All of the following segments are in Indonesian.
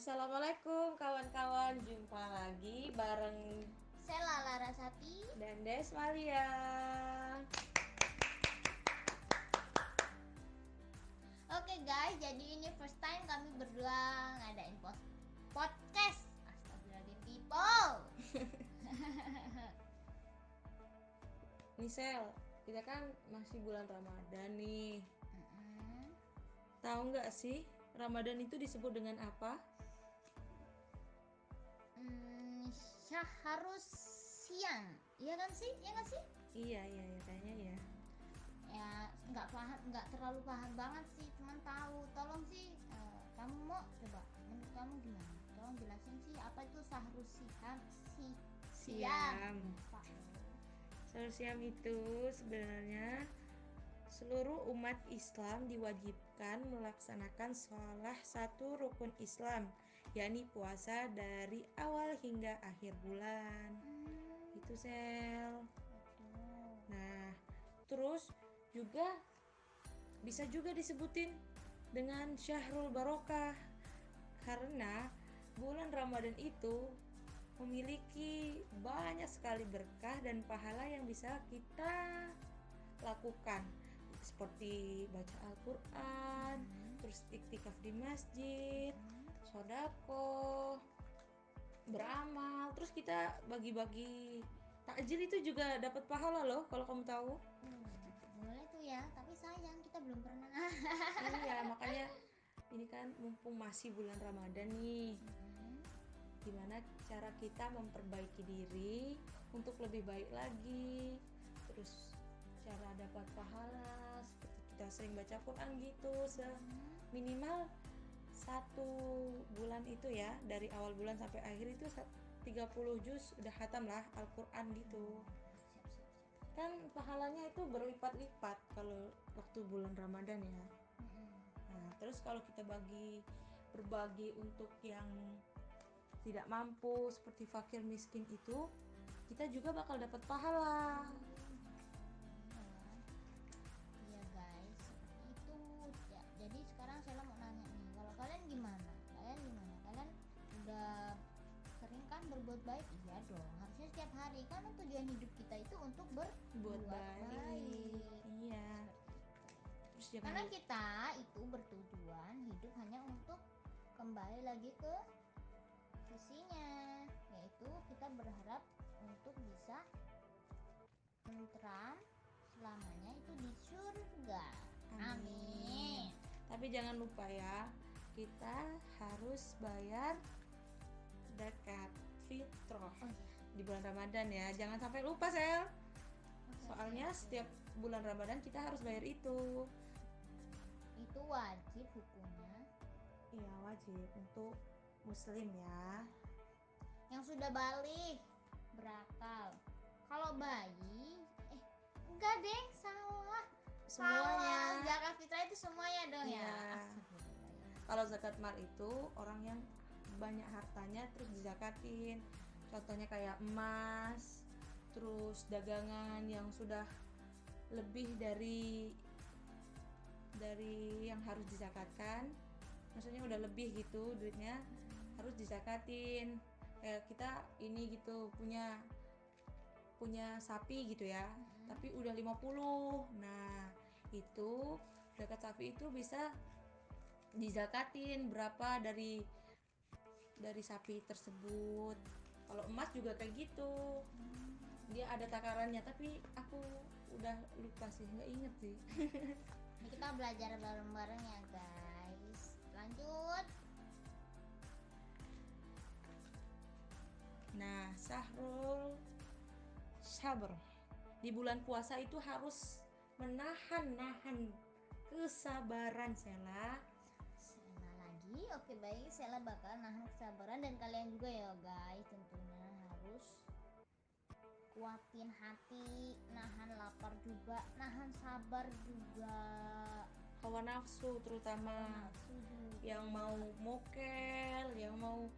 Assalamualaikum kawan-kawan, jumpa lagi bareng Sela Larasati dan Desmalia. Oke guys, jadi ini first time kami berdua ngadain podcast. Astagfirullahaladzim people. Nisel, kita kan masih bulan Ramadan nih. Tahu nggak sih Ramadan itu disebut dengan apa? Harus siang, iya kan sih? Iya nggak sih? Iya, kayaknya ya. Ya nggak terlalu paham banget sih, cuman tahu. Tolong sih, kamu mau coba? Menurut kamu gimana? Tolong jelasin sih apa itu sahrus siam? Siam. Pak. Sahur siam itu sebenarnya seluruh umat Islam diwajibkan melaksanakan salah satu rukun Islam, yakni puasa dari awal hingga akhir bulan. Itu Sel. Nah, terus juga bisa juga disebutin dengan Syahrul Barokah karena bulan Ramadan itu memiliki banyak sekali berkah dan pahala yang bisa kita lakukan, seperti baca Al-Quran, terus iktikaf di masjid, sodako, beramal, terus kita bagi-bagi takjil itu juga dapat pahala loh kalau kamu tahu. Boleh tuh ya, tapi sayang kita belum pernah. Iya, makanya ini kan mumpung masih bulan Ramadan nih, gimana cara kita memperbaiki diri untuk lebih baik lagi, terus cara dapat pahala seperti kita sering baca Quran gitu, minimal 1 bulan itu ya, dari awal bulan sampai akhir itu 30 juz udah khatam lah Al-Quran gitu. Kan pahalanya itu berlipat-lipat kalau waktu bulan Ramadan ya. Nah, terus kalau kita berbagi untuk yang tidak mampu seperti fakir miskin itu, kita juga bakal dapat pahala. Iya guys, seperti itu ya. Jadi sekarang saya mau nanya nih, kalau kalian gimana? Kalian udah sering kan berbuat baik? Iya dong, harusnya setiap hari, kan tujuan hidup kita itu untuk berbuat baik. Iya. Terus Karena kita itu bertujuan hidup hanya untuk kembali lagi ke visinya, yaitu kita berharap untuk bisa tentram selamanya itu di surga. Amin. Tapi jangan lupa ya, kita harus bayar zakat fitrah di bulan Ramadan ya. Jangan sampai lupa Sel. Soalnya setiap bulan Ramadan kita harus bayar itu. Itu wajib hukumnya. Iya, wajib untuk muslim ya. Yang sudah balik berakal. Kalau bayi enggak deh, salah. Semuanya. Zakat fitrah itu semuanya dong ya. Kalau zakat mal itu orang yang banyak hartanya terus dizakatin. Contohnya kayak emas, terus dagangan yang sudah lebih dari yang harus dizakatkan. Maksudnya udah lebih gitu duitnya, harus dizakatin. Kayak kita ini gitu punya sapi gitu ya, tapi udah 50. Nah, itu zakat sapi itu bisa dizakatin berapa dari sapi tersebut. Kalau emas juga kayak gitu, dia ada takarannya, tapi aku udah lupa sih, nggak inget sih. Ini kita belajar bareng-bareng ya guys. Lanjut. Nah, sahrul sabar, di bulan puasa itu harus menahan kesabaran Sela. Lagi, oke baik, saya bakal nahan kesabaran, dan kalian juga ya guys, tentunya harus kuatin hati, nahan lapar juga, nahan sabar juga, Hawa nafsu terutama, yang mau mokel, yang mau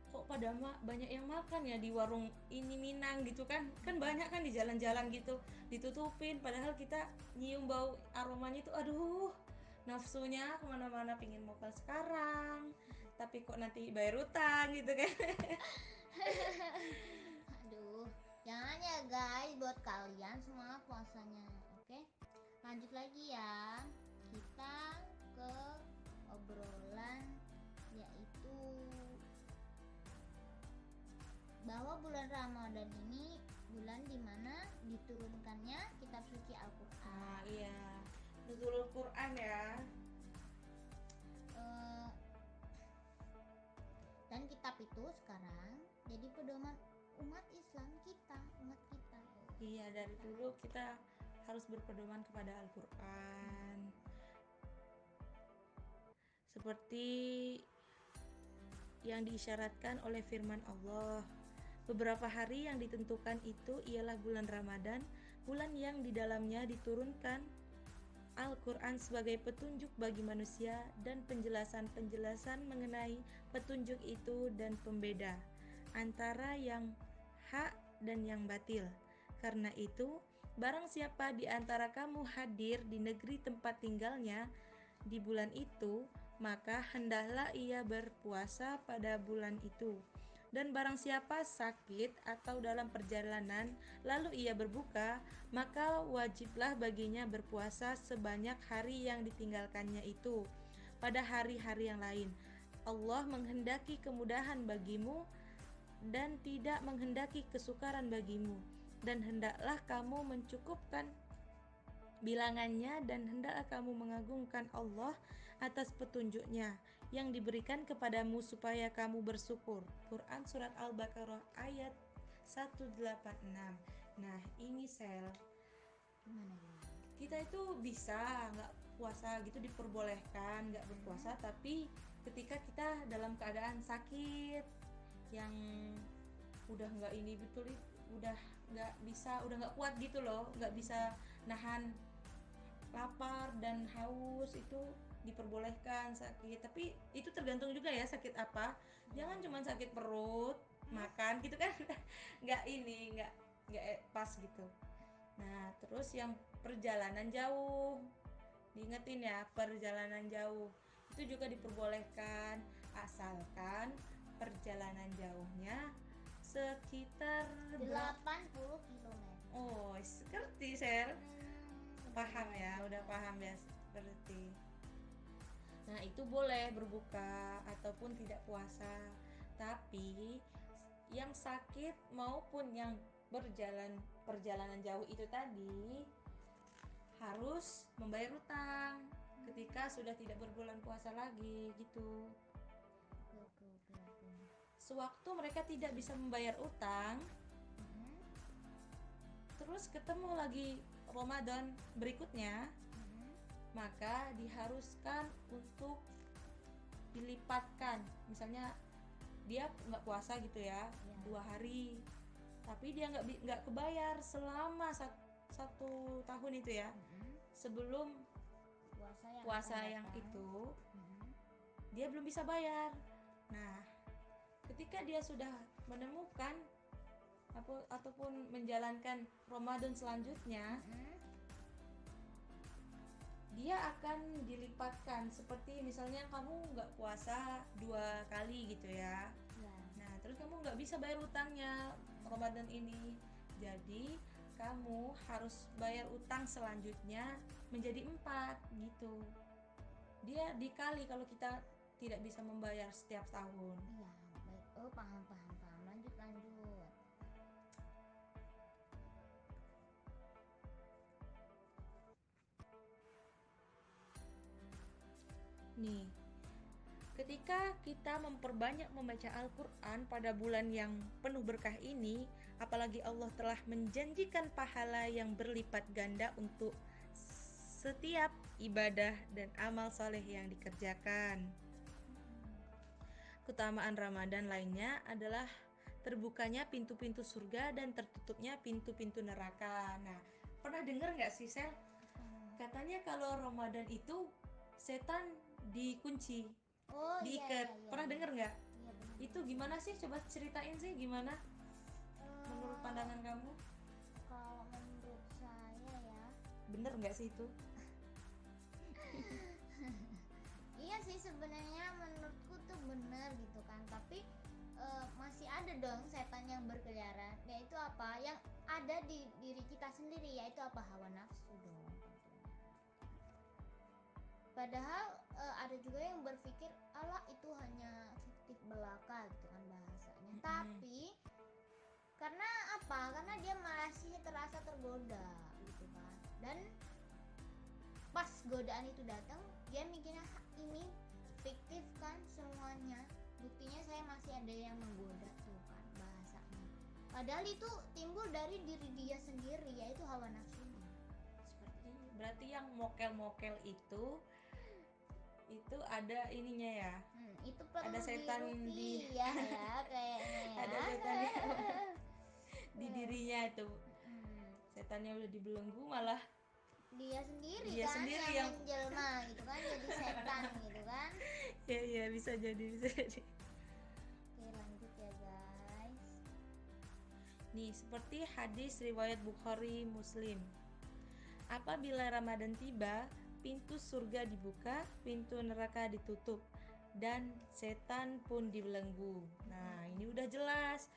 kok pada banyak yang makan ya di warung ini Minang gitu kan banyak kan di jalan-jalan gitu ditutupin, padahal kita nyium bau aromanya itu, aduh nafsunya kemana-mana pingin mobile sekarang, tapi kok nanti bayar utang gitu kan. Aduh, jangan ya guys, buat kalian semangat puasanya. Oke, lanjut lagi ya. Kita ke obrolan, yaitu bahwa bulan Ramadan ini bulan dimana diturunkannya kitab suci Al-Quran. Nah iya, Nuzulul Quran ya. Dan kitab itu sekarang jadi pedoman umat Islam kita, umat kita. Iya, dari dulu kita harus berpedoman kepada Al-Quran. Seperti yang diisyaratkan oleh firman Allah. Beberapa hari yang ditentukan itu ialah bulan Ramadan, bulan yang di dalamnya diturunkan Al-Quran sebagai petunjuk bagi manusia dan penjelasan-penjelasan mengenai petunjuk itu dan pembeda antara yang hak dan yang batil. Karena itu, barang siapa di antara kamu hadir di negeri tempat tinggalnya di bulan itu, maka hendaklah ia berpuasa pada bulan itu. Dan barang siapa sakit atau dalam perjalanan lalu ia berbuka, maka wajiblah baginya berpuasa sebanyak hari yang ditinggalkannya itu pada hari-hari yang lain. Allah menghendaki kemudahan bagimu dan tidak menghendaki kesukaran bagimu, dan hendaklah kamu mencukupkan bilangannya, dan hendaklah kamu mengagungkan Allah atas petunjuknya yang diberikan kepadamu supaya kamu bersyukur. Quran Surat Al-Baqarah ayat 186. Nah ini Sel, Gimana? kita itu bisa nggak puasa gitu, diperbolehkan nggak berpuasa, tapi ketika kita dalam keadaan sakit yang udah nggak ini betul, udah nggak bisa, udah nggak kuat gitu loh, nggak bisa nahan lapar dan haus, itu diperbolehkan sakit. Tapi itu tergantung juga ya sakit apa, jangan cuma sakit perut makan gitu kan. nggak ini nggak pas gitu. Nah terus yang perjalanan jauh, diingetin ya, perjalanan jauh itu juga diperbolehkan asalkan perjalanan jauhnya sekitar 80 km. Oh, seperti Sel. Paham ya, udah paham ya seperti. Nah, itu boleh berbuka ataupun tidak puasa. Tapi yang sakit maupun yang perjalanan jauh itu tadi harus membayar utang ketika sudah tidak berbulan puasa lagi gitu. Sewaktu mereka tidak bisa membayar utang, terus ketemu lagi Ramadan berikutnya, maka diharuskan untuk dilipatkan. Misalnya dia nggak puasa gitu ya, 2 hari, tapi dia nggak kebayar selama satu tahun itu ya, sebelum puasa yang itu dia belum bisa bayar. Nah ketika dia sudah menemukan ataupun menjalankan Ramadan selanjutnya, dia akan dilipatkan. Seperti misalnya kamu nggak puasa 2 kali gitu ya, nah terus kamu nggak bisa bayar utangnya Ramadan ini, jadi kamu harus bayar utang selanjutnya menjadi 4 gitu. Dia dikali kalau kita tidak bisa membayar setiap tahun. Iya, baik. Oh, paham. Lanjut. Nih, ketika kita memperbanyak membaca Al-Quran pada bulan yang penuh berkah ini, apalagi Allah telah menjanjikan pahala yang berlipat ganda untuk setiap ibadah dan amal soleh yang dikerjakan. Keutamaan Ramadan lainnya adalah terbukanya pintu-pintu surga dan tertutupnya pintu-pintu neraka. Nah, pernah dengar nggak sih Sel? Katanya kalau Ramadan itu setan dikunci, diikat. Iya. Pernah dengar nggak? Iya, benar. Itu gimana sih? Coba ceritain sih gimana menurut pandangan kamu? Kalau menurut saya ya, Bener nggak sih itu? ada dong setan yang berkeliaran, yaitu apa? Yang ada di diri kita sendiri, yaitu apa? Hawa nafsu dong tentunya. Padahal ada juga yang berpikir Allah itu hanya fiktif belaka gitu kan bahasanya. Tapi karena apa? Karena dia masih terasa tergoda gitu kan. Dan pas godaan itu datang, dia mikirnya ini fiktif kan semuanya. Buktinya saya masih ada yang menggoda tuh kan bahasanya. Padahal itu timbul dari diri dia sendiri, yaitu hawa nafsunya. Seperti berarti yang mokel-mokel itu ada ininya ya. Itu perlu Ada setan di ya kayaknya ya. ada setan di dirinya itu. Setannya udah dibelenggu malah dia sendiri dia kan sendiri yang menjelma gitu kan, jadi setan gitu kan. Ya bisa jadi. Oke, lanjut ya guys. Nih, seperti hadis riwayat Bukhari Muslim. Apabila Ramadan tiba, pintu surga dibuka, pintu neraka ditutup, dan setan pun dibelenggu. Nah, ini udah jelas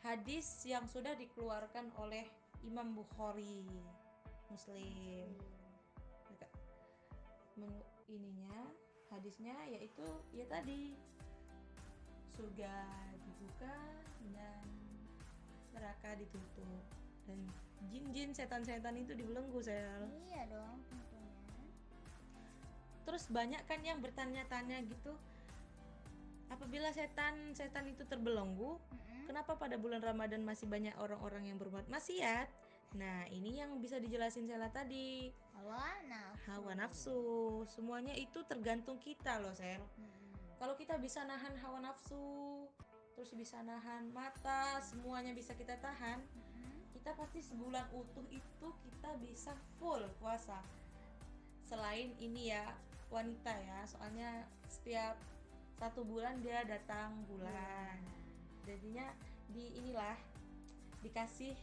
hadis yang sudah dikeluarkan oleh Imam Bukhari Muslim. Ininya hadisnya yaitu ya tadi surga dibuka dan neraka ditutup dan jin-jin setan-setan itu dibelenggu sel. Iya dong tentunya. Terus banyak kan yang bertanya-tanya gitu, apabila setan itu terbelenggu, kenapa pada bulan Ramadan masih banyak orang-orang yang berbuat maksiat? Nah, ini yang bisa dijelasin Sela tadi. Hawa nafsu. Semuanya itu tergantung kita loh, Sel. Kalau kita bisa nahan hawa nafsu, terus bisa nahan mata, semuanya bisa kita tahan, kita pasti sebulan utuh itu kita bisa full puasa. Selain ini ya, wanita ya, soalnya setiap 1 bulan dia datang bulan. Jadinya dikasih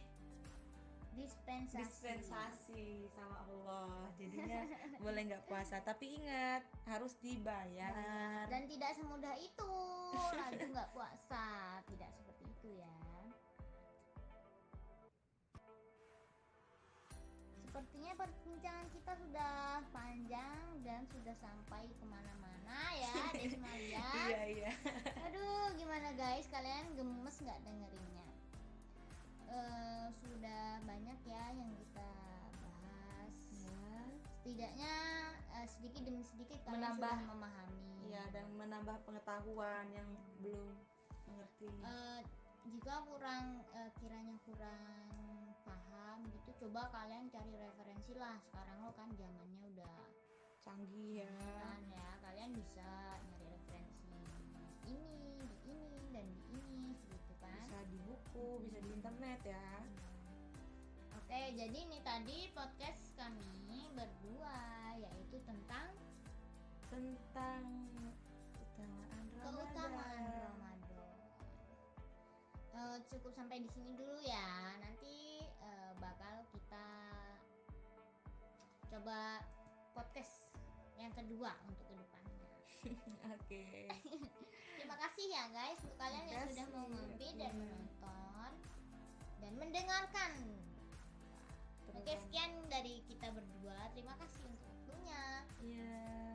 dispensasi sama Allah, jadinya boleh nggak puasa, tapi ingat harus dibayar dan tidak semudah itu lalu nggak puasa, tidak seperti itu ya. Sepertinya perbincangan kita sudah panjang dan sudah sampai kemana-mana ya Desmalia. Iya. Aduh, gimana guys, kalian gemes nggak dengerinnya? Sudah banyak ya yang kita bahas ya. Setidaknya sedikit demi sedikit kalian sudah memahami ya, dan menambah pengetahuan yang belum mengerti. Jika kiranya kurang paham gitu, coba kalian cari referensi lah. Sekarang lo kan zamannya udah canggih ya. Kan ya, kalian bisa nyari referensi ini, di ini dan di ini gitu kan. Bisa di buku, bisa di internet ya. Oke, jadi ini tadi podcast kami berdua, yaitu tentang keutamaan Ramadan. Cukup sampai di sini dulu ya. Nanti bakal kita coba podcast yang kedua untuk kedepannya. Oke. Terima kasih ya guys untuk kalian yang sudah mau mampir dan menonton dan mendengarkan. Oke, sekian dari kita berdua. Terima kasih untuk waktunya. Iya.